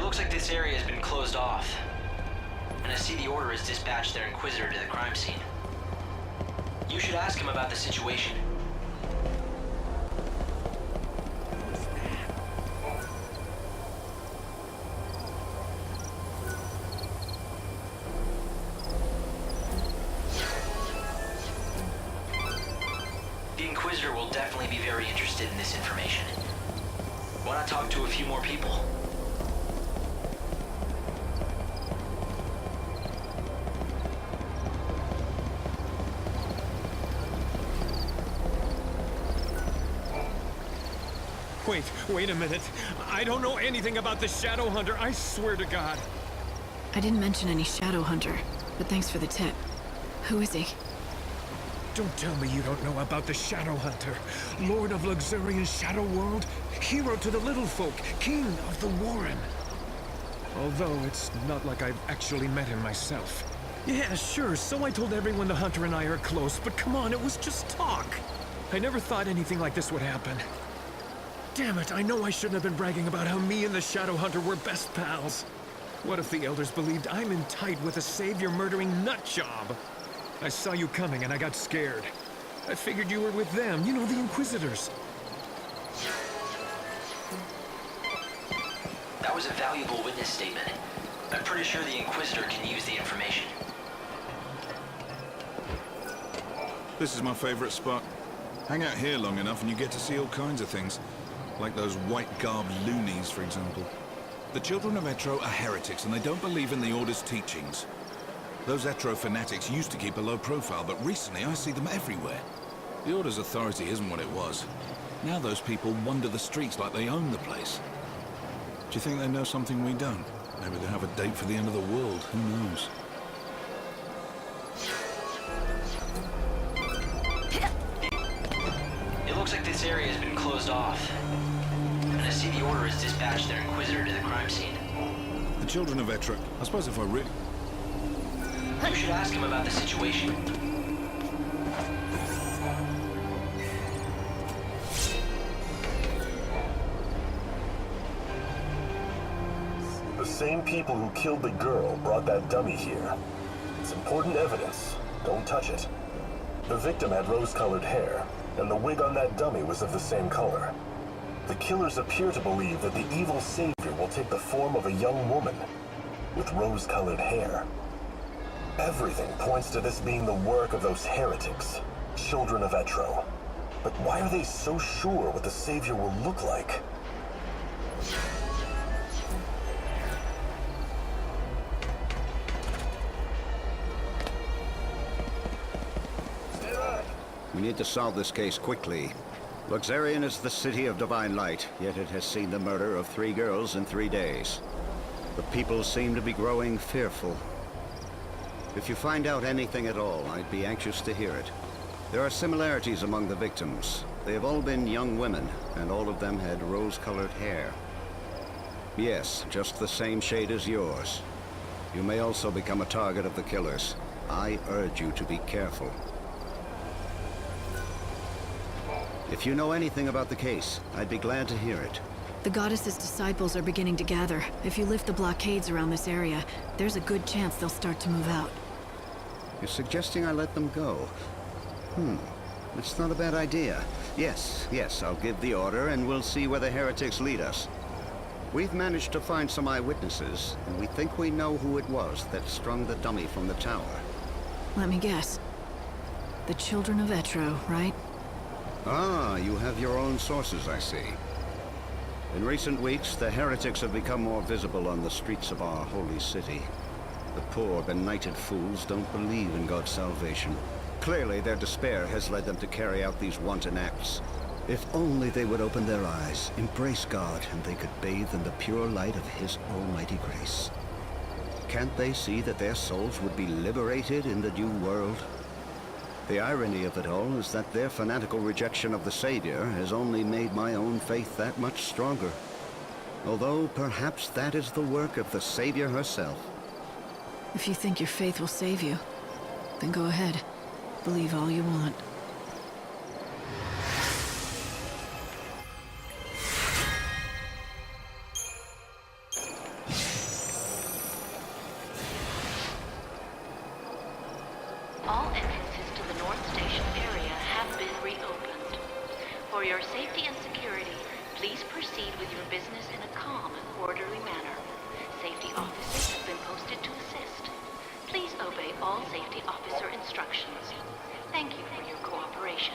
looks like this area has been closed off. And I see the Order has dispatched their Inquisitor to the crime scene. You should ask him about the situation. The Inquisitor will definitely be very interested in this information. Why not talk to a few more people? Wait a minute. I don't know anything about the Shadow Hunter, I swear to God. I didn't mention any Shadow Hunter, but thanks for the tip. Who is he? Don't tell me you don't know about the Shadow Hunter. Lord of luxurious Shadow World, hero to the little folk, king of the Warren. Although it's not like I've actually met him myself. Yeah, sure, so I told everyone the Hunter and I are close, but come on, it was just talk. I never thought anything like this would happen. Damn it, I know I shouldn't have been bragging about how me and the Shadow Hunter were best pals. What if the Elders believed I'm in tight with a savior-murdering nutjob? I saw you coming and I got scared. I figured you were with them, you know, the Inquisitors. That was a valuable witness statement. I'm pretty sure the Inquisitor can use the information. This is my favorite spot. Hang out here long enough and you get to see all kinds of things. Like those white-garbed loonies, for example. The children of Etro are heretics and they don't believe in the Order's teachings. Those Etro fanatics used to keep a low profile, but recently I see them everywhere. The Order's authority isn't what it was. Now those people wander the streets like they own the place. Do you think they know something we don't? Maybe they have a date for the end of the world, who knows? It looks like this area has been closed off. And I see the Order has dispatched their Inquisitor to the crime scene. The children of Etro, I suppose if I really... You should ask him about the situation. The same people who killed the girl brought that dummy here. It's important evidence. Don't touch it. The victim had rose-colored hair, and the wig on that dummy was of the same color. The killers appear to believe that the evil savior will take the form of a young woman with rose-colored hair. Everything points to this being the work of those heretics, children of Etro. But why are they so sure what the savior will look like? We need to solve this case quickly. Luxarian is the city of divine light, yet it has seen the murder of 3 girls in 3 days. The people seem to be growing fearful. If you find out anything at all, I'd be anxious to hear it. There are similarities among the victims. They have all been young women, and all of them had rose-colored hair. Yes, just the same shade as yours. You may also become a target of the killers. I urge you to be careful. If you know anything about the case, I'd be glad to hear it. The goddess's disciples are beginning to gather. If you lift the blockades around this area, there's a good chance they'll start to move out. You're suggesting I let them go? It's not a bad idea. Yes, I'll give the order and we'll see where the heretics lead us. We've managed to find some eyewitnesses, and we think we know who it was that strung the dummy from the tower. Let me guess. The children of Etro, right? Ah, you have your own sources, I see. In recent weeks, the heretics have become more visible on the streets of our holy city. The poor, benighted fools don't believe in God's salvation. Clearly, their despair has led them to carry out these wanton acts. If only they would open their eyes, embrace God, and they could bathe in the pure light of His almighty grace. Can't they see that their souls would be liberated in the new world? The irony of it all is that their fanatical rejection of the Savior has only made my own faith that much stronger. Although perhaps that is the work of the Savior herself. If you think your faith will save you, then go ahead. Believe all you want. your safety and security, please proceed with your business in a calm and orderly manner. Safety officers have been posted to assist. Please obey all safety officer instructions. Thank you for your cooperation.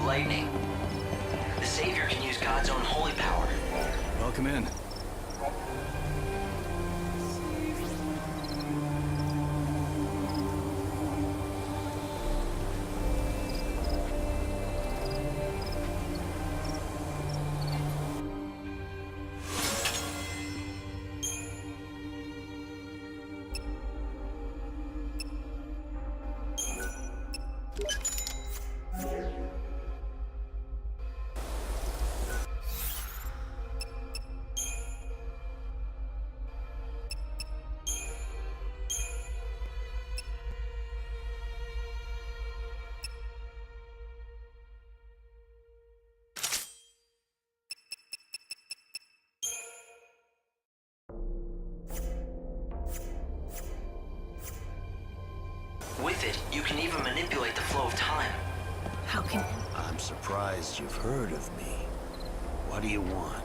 Lightning. The Savior can use God's own holy power. Welcome in. With it, you can even manipulate the flow of time. How can... I'm surprised you've heard of me. What do you want?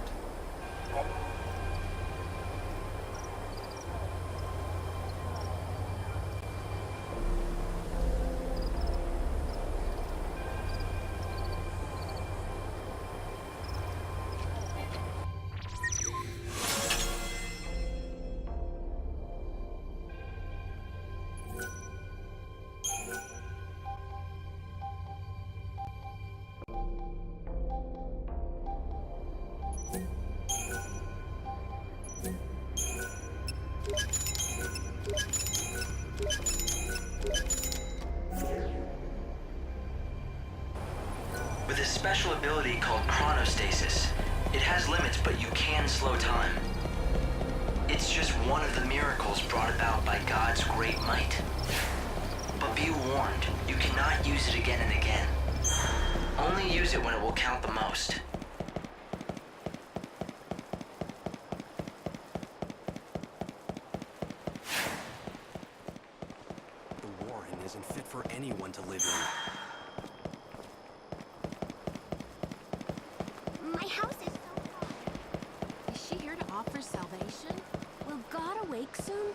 With a special ability called chronostasis, it has limits, but you can slow time. It's just one of the miracles brought about by God's great might. But be warned, you cannot use it again and again. Only use it when it will count the most. The Warren isn't fit for anyone to live in. My house is so hot. Is she here to offer salvation? Will God awake soon?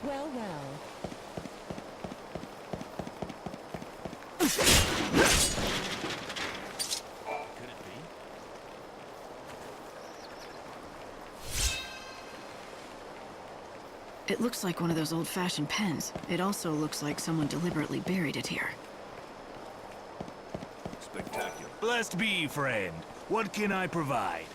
Well, well. Could it be? It looks like one of those old-fashioned pens. It also looks like someone deliberately buried it here. Spectacular. Blessed be, friend. What can I provide?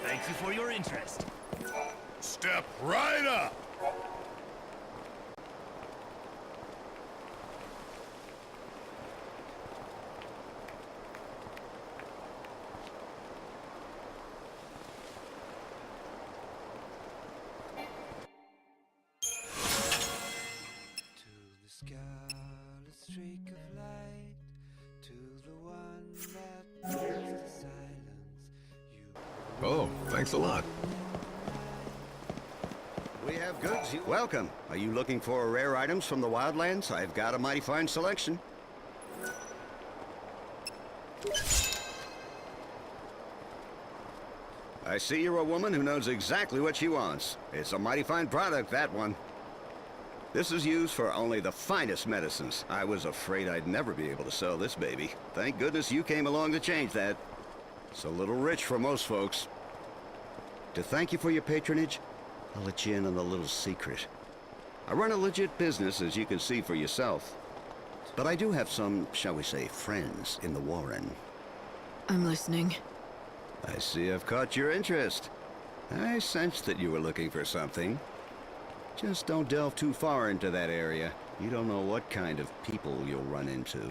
Thank you for your interest. Step right up! To the scarlet streak of light, to the one that breaks the silence. Oh, thanks a lot. We have goods. Welcome. Are you looking for rare items from the wildlands? I've got a mighty fine selection. I see you're a woman who knows exactly what she wants. It's a mighty fine product, that one. This is used for only the finest medicines. I was afraid I'd never be able to sell this baby. Thank goodness you came along to change that. It's a little rich for most folks. To thank you for your patronage, I'll let you in on a little secret. I run a legit business, as you can see for yourself. But I do have some, shall we say, friends in the Warren. I'm listening. I see I've caught your interest. I sensed that you were looking for something. Just don't delve too far into that area. You don't know what kind of people you'll run into.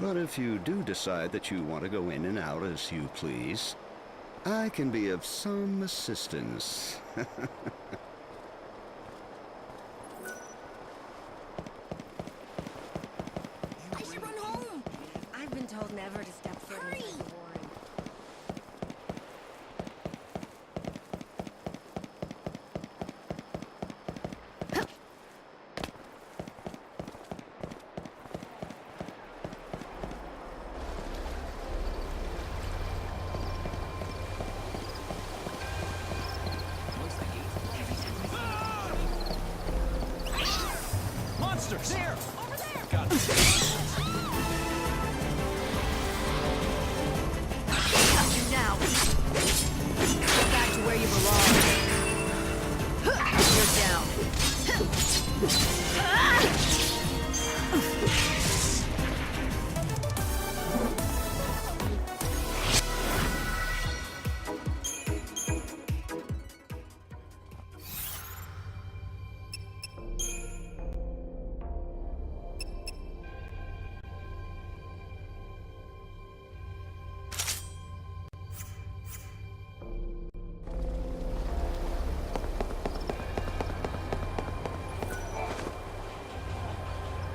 But if you do decide that you want to go in and out as you please, I can be of some assistance. I should run home! I've been told never to step foot inside the Warren. Monsters! There! Over there! Got it. Got you now. Get back to where you belong. You're down.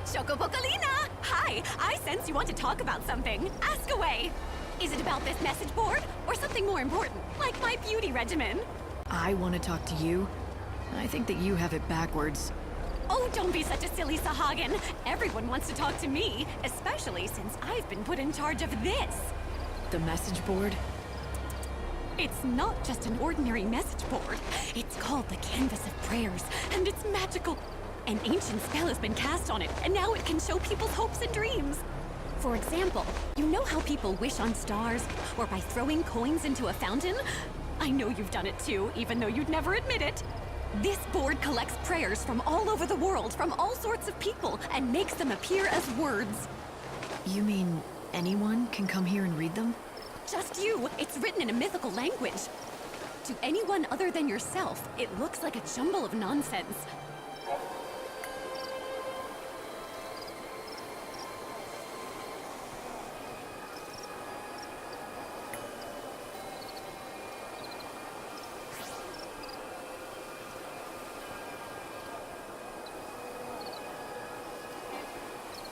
Chocobocolina! Hi! I sense you want to talk about something. Ask away! Is it about this message board? Or something more important, like my beauty regimen? I want to talk to you. I think that you have it backwards. Oh, don't be such a silly Sahagin. Everyone wants to talk to me, especially since I've been put in charge of this. The message board? It's not just an ordinary message board. It's called the Canvas of Prayers, and it's magical. An ancient spell has been cast on it, and now it can show people's hopes and dreams. For example, you know how people wish on stars, or by throwing coins into a fountain? I know you've done it too, even though you'd never admit it. This board collects prayers from all over the world, from all sorts of people, and makes them appear as words. You mean anyone can come here and read them? Just you. It's written in a mythical language. To anyone other than yourself, it looks like a jumble of nonsense.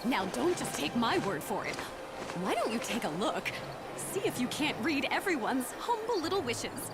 Now don't just take my word for it. Why don't you take a look? See if you can't read everyone's humble little wishes.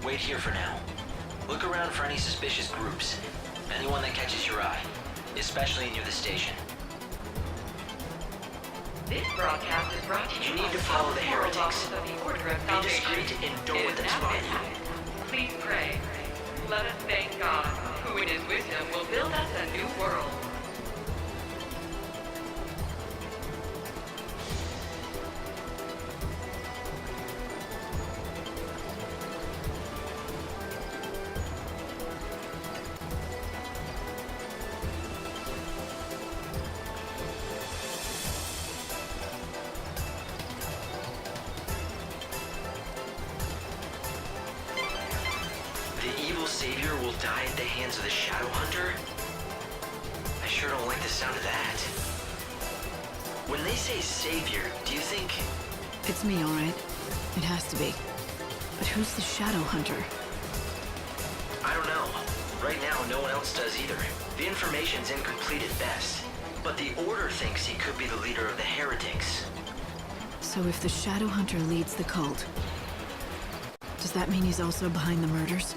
Wait here for now. Look around for any suspicious groups. Anyone that catches your eye, especially near the station. This broadcast is brought to you. You need to follow the heretics. Of the Order of Be Salvation. discreet and don't It let them has spot been you. hacked. Please pray. Let us thank God, who in his wisdom will build us a new world. The evil savior will die at the hands of the Shadow Hunter? I sure don't like the sound of that. When they say savior, do you think... It's me, all right. It has to be. But who's the Shadow Hunter? I don't know. Right now, no one else does either. The information's incomplete at best. But the Order thinks he could be the leader of the heretics. So if the Shadow Hunter leads the cult, does that mean he's also behind the murders?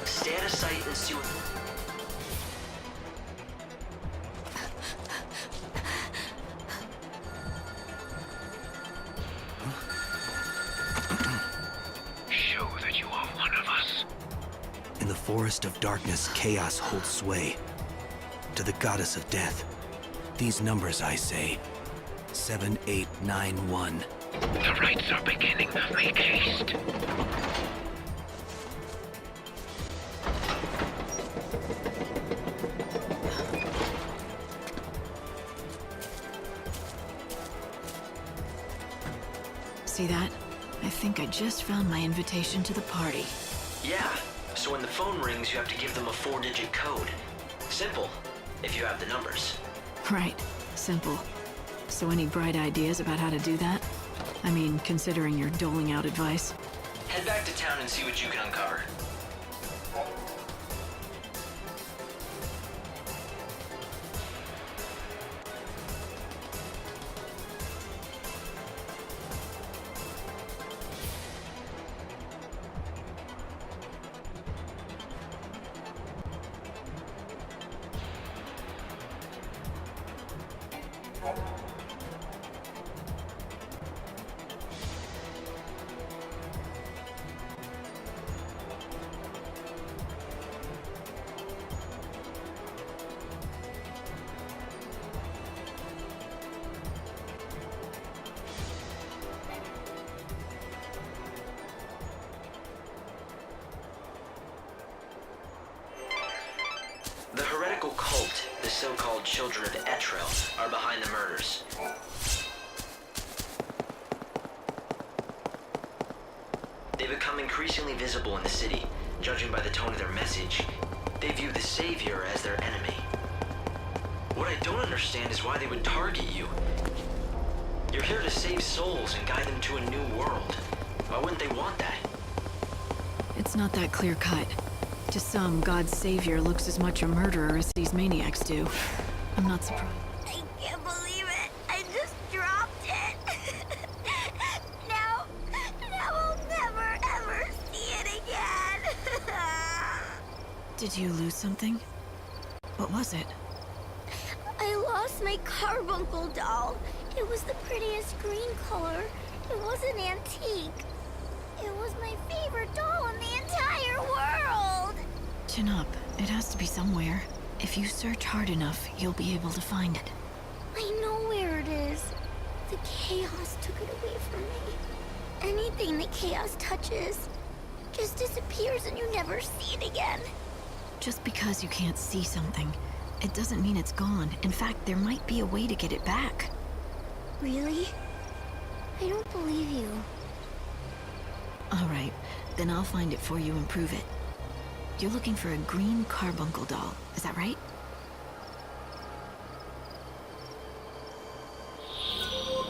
Stay out of sight and see what... Show that you are one of us. In the forest of darkness, chaos holds sway. To the goddess of death, these numbers I say. 7891. The rites are beginning. Make haste. See that? I think I just found my invitation to the party. Yeah, so when the phone rings, you have to give them a 4-digit code. Simple, if you have the numbers. Right. Simple. So any bright ideas about how to do that? I mean, considering you're doling out advice. Head back to town and see what you can uncover. The heretical cult, the so-called Children of Etro, are behind the murders. They become increasingly visible in the city. Judging by the tone of their message, they view the Savior as their enemy. What I don't understand is why they would target you. You're here to save souls and guide them to a new world. Why wouldn't they want that? It's not that clear-cut. To some, God's savior looks as much a murderer as these maniacs do. I'm not surprised. I can't believe it. I just dropped it. now I'll never, ever see it again. Did you lose something? What was it? I lost my carbuncle doll. It was the prettiest green color. It was an antique. It was my favorite doll in the entire world. Chin up. It has to be somewhere. If you search hard enough, you'll be able to find it. I know where it is. The chaos took it away from me. Anything the chaos touches just disappears and you never see it again. Just because you can't see something, it doesn't mean it's gone. In fact, there might be a way to get it back. Really? I don't believe you. All right, then I'll find it for you and prove it. You're looking for a green carbuncle doll, is that right?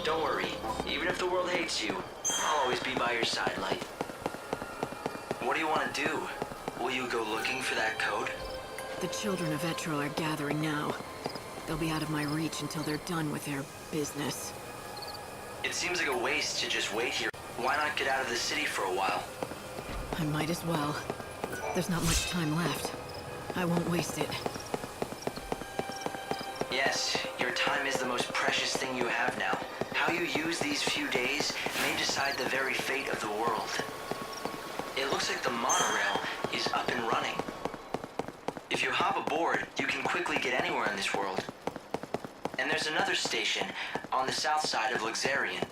Don't worry. Even if the world hates you, I'll always be by your side, Light. What do you want to do? Will you go looking for that code? The children of Etro are gathering now. They'll be out of my reach until they're done with their business. It seems like a waste to just wait here. Why not get out of the city for a while? I might as well. There's not much time left. I won't waste it. Yes, your time is the most precious thing you have now. How you use these few days may decide the very fate of the world. It looks like the monorail is up and running. If you hop aboard, you can quickly get anywhere in this world. And there's another station on the south side of Luxarian.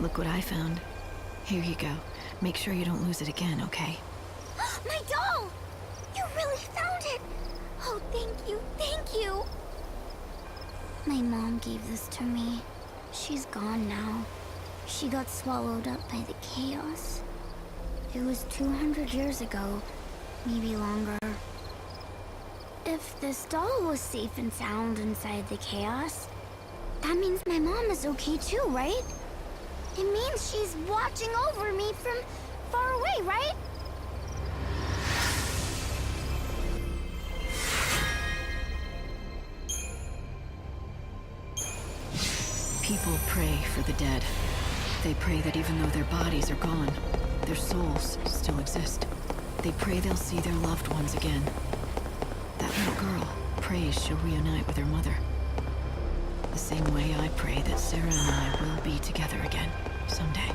Look what I found. Here you go. Make sure you don't lose it again, okay? My doll! You really found it! Oh, thank you, thank you! My mom gave this to me. She's gone now. She got swallowed up by the chaos. It was 200 years ago, maybe longer. If this doll was safe and sound inside the chaos, that means my mom is okay too, right? It means she's watching over me from far away, right? People pray for the dead. They pray that even though their bodies are gone, their souls still exist. They pray they'll see their loved ones again. That little girl prays she'll reunite with her mother. The same way I pray that Sarah and I will be together again, someday.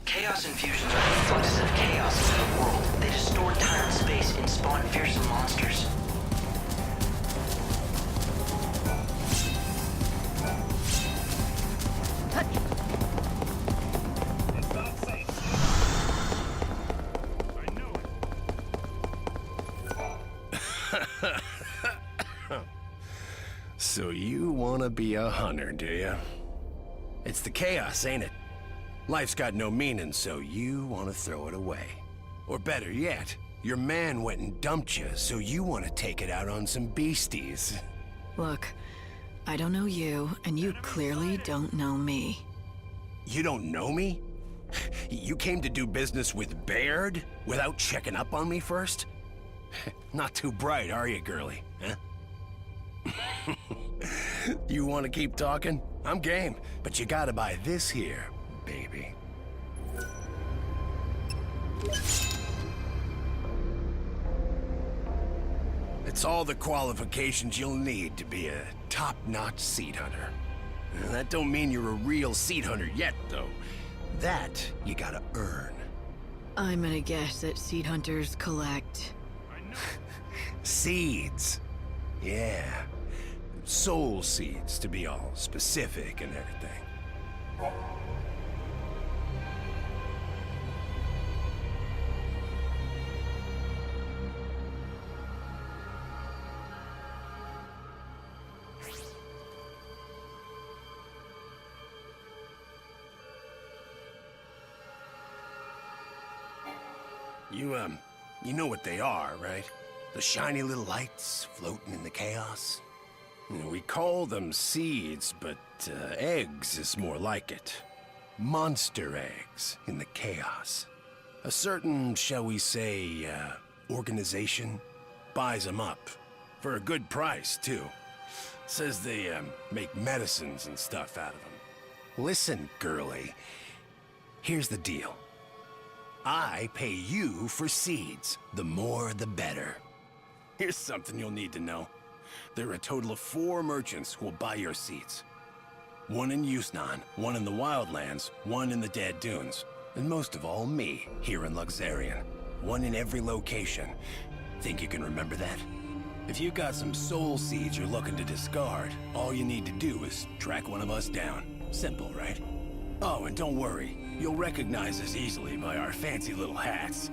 Chaos infusions are fluxes of chaos into the world. They distort time and space and spawn fearsome monsters. It's not safe. I know it. So you want to be a hunter, do you? It's the chaos, ain't it? Life's got no meaning, so you want to throw it away. Or better yet, your man went and dumped you, so you want to take it out on some beasties. Look, I don't know you, and you clearly don't know me. You don't know me? You came to do business with Baird without checking up on me first? Not too bright, are you, girlie? Huh? You want to keep talking? I'm game, but you gotta buy this here, baby. It's all the qualifications you'll need to be a top-notch seed hunter. That don't mean you're a real seed hunter yet, though. That you gotta earn. I'm gonna guess that seed hunters collect... Seeds. Yeah. Soul seeds, to be all specific and everything. You know what they are, right? The shiny little lights floating in the chaos? We call them seeds, but eggs is more like it. Monster eggs in the chaos. A certain, shall we say, organization buys them up. For a good price, too. Says they make medicines and stuff out of them. Listen, girlie. Here's the deal. I pay you for seeds. The more, the better. Here's something you'll need to know. There are a total of 4 merchants who will buy your seeds. 1 in Yusnan, 1 in the Wildlands, 1 in the Dead Dunes, and most of all, me, here in Luxarian. 1 in every location. Think you can remember that? If you've got some soul seeds you're looking to discard, all you need to do is track one of us down. Simple, right? Oh, and don't worry. You'll recognize us easily by our fancy little hats.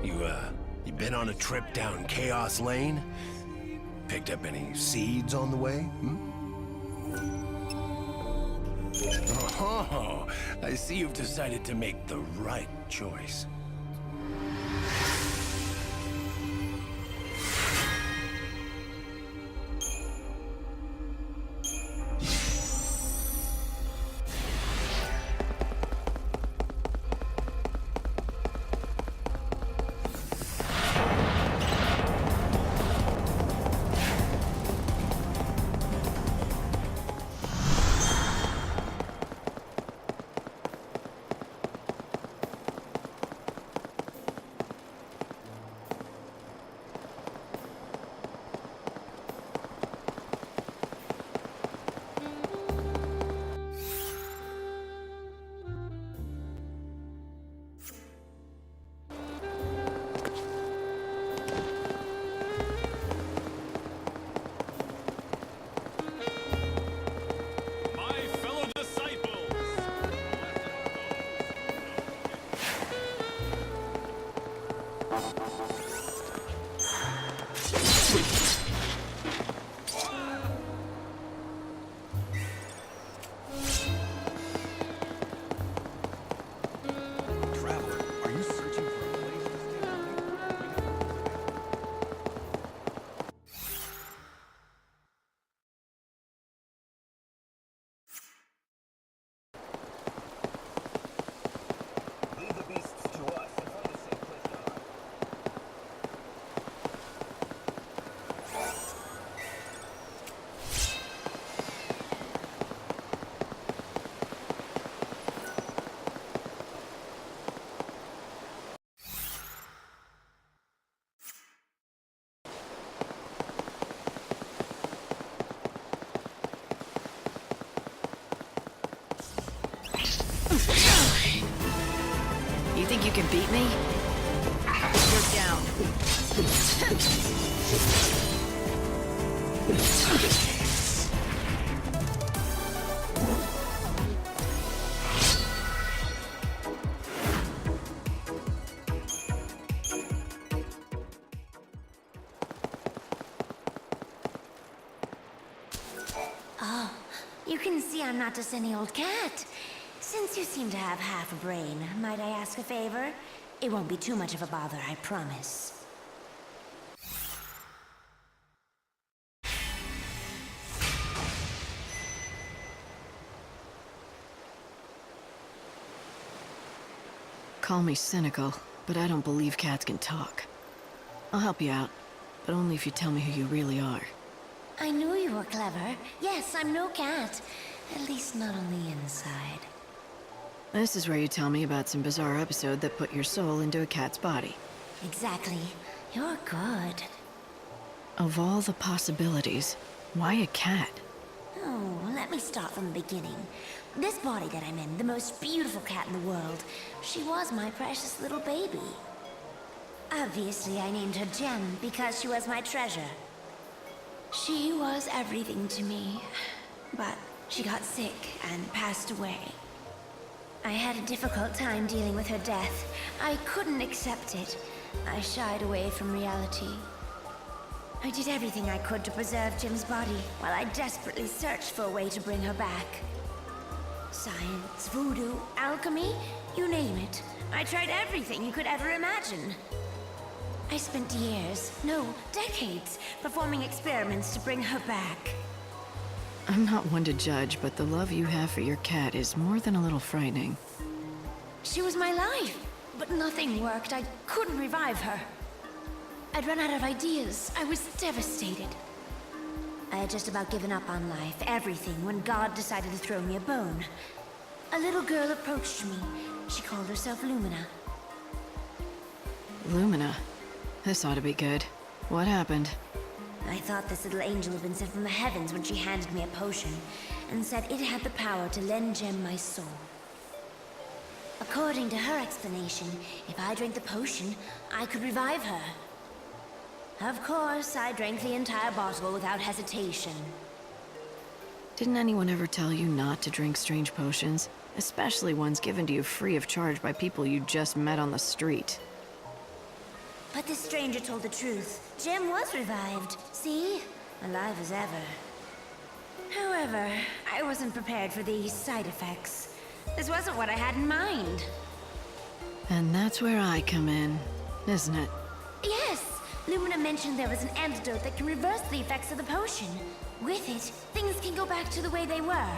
You been on a trip down Chaos Lane? Picked up any seeds on the way? Oh, I see you've decided to make the right choice. think you can beat me? You're down. Oh, you can see I'm not just any old cat. Since you seem to have half a brain, might I ask a favor? It won't be too much of a bother, I promise. Call me cynical, but I don't believe cats can talk. I'll help you out, but only if you tell me who you really are. I knew you were clever. Yes, I'm no cat. At least not on the inside. This is where you tell me about some bizarre episode that put your soul into a cat's body. Exactly. You're good. Of all the possibilities, why a cat? Oh, let me start from the beginning. This body that I'm in, the most beautiful cat in the world, she was my precious little baby. Obviously, I named her Gem because she was my treasure. She was everything to me, but she got sick and passed away. I had a difficult time dealing with her death. I couldn't accept it. I shied away from reality. I did everything I could to preserve Jim's body, while I desperately searched for a way to bring her back. Science, voodoo, alchemy, you name it. I tried everything you could ever imagine. I spent years, no, decades, performing experiments to bring her back. I'm not one to judge, but the love you have for your cat is more than a little frightening. She was my life, but nothing worked. I couldn't revive her. I'd run out of ideas. I was devastated. I had just about given up on life, everything, when God decided to throw me a bone. A little girl approached me. She called herself Lumina. Lumina? This ought to be good. What happened? I thought this little angel had been sent from the heavens when she handed me a potion, and said it had the power to lend Gem my soul. According to her explanation, if I drank the potion, I could revive her. Of course, I drank the entire bottle without hesitation. Didn't anyone ever tell you not to drink strange potions? Especially ones given to you free of charge by people you just met on the street. But this stranger told the truth. Gem was revived. See? Alive as ever. However, I wasn't prepared for these side effects. This wasn't what I had in mind. And that's where I come in, isn't it? Yes! Lumina mentioned there was an antidote that can reverse the effects of the potion. With it, things can go back to the way they were.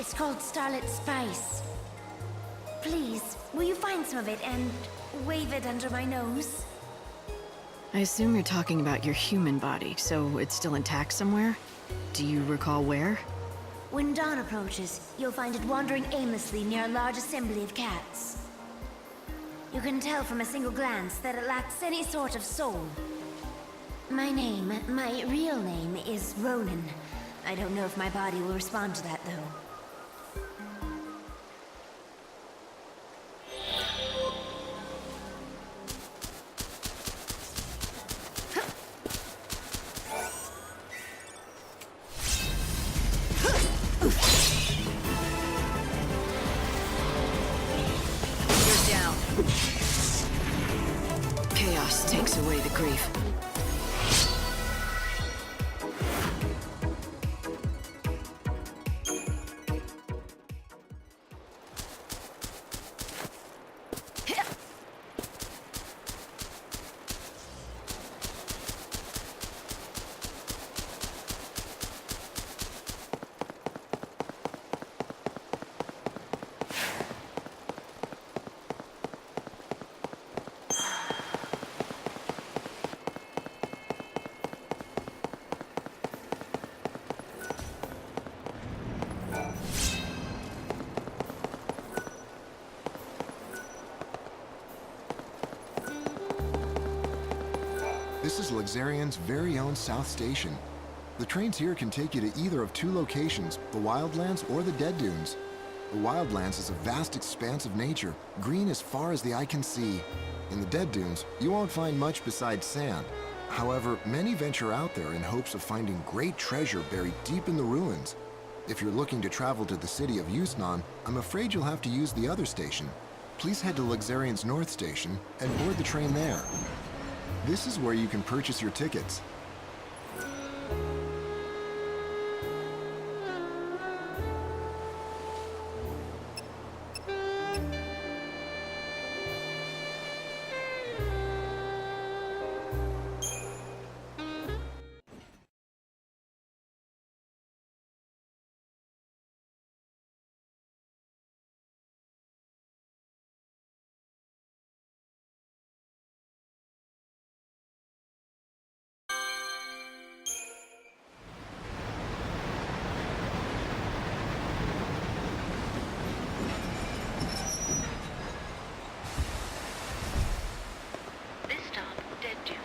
It's called Starlit Spice. Please, will you find some of it and wave it under my nose? I assume you're talking about your human body, so it's still intact somewhere? Do you recall where? When dawn approaches, you'll find it wandering aimlessly near a large assembly of cats. You can tell from a single glance that it lacks any sort of soul. My real name is Ronan. I don't know if my body will respond to that, though. Chaos takes away the grief. This is Luxarian's very own South Station. The trains here can take you to either of two locations, the Wildlands or the Dead Dunes. The Wildlands is a vast expanse of nature, green as far as the eye can see. In the Dead Dunes, you won't find much besides sand. However, many venture out there in hopes of finding great treasure buried deep in the ruins. If you're looking to travel to the city of Yusnan, I'm afraid you'll have to use the other station. Please head to Luxarian's North Station and board the train there. This is where you can purchase your tickets. This stop, Dead Dunes.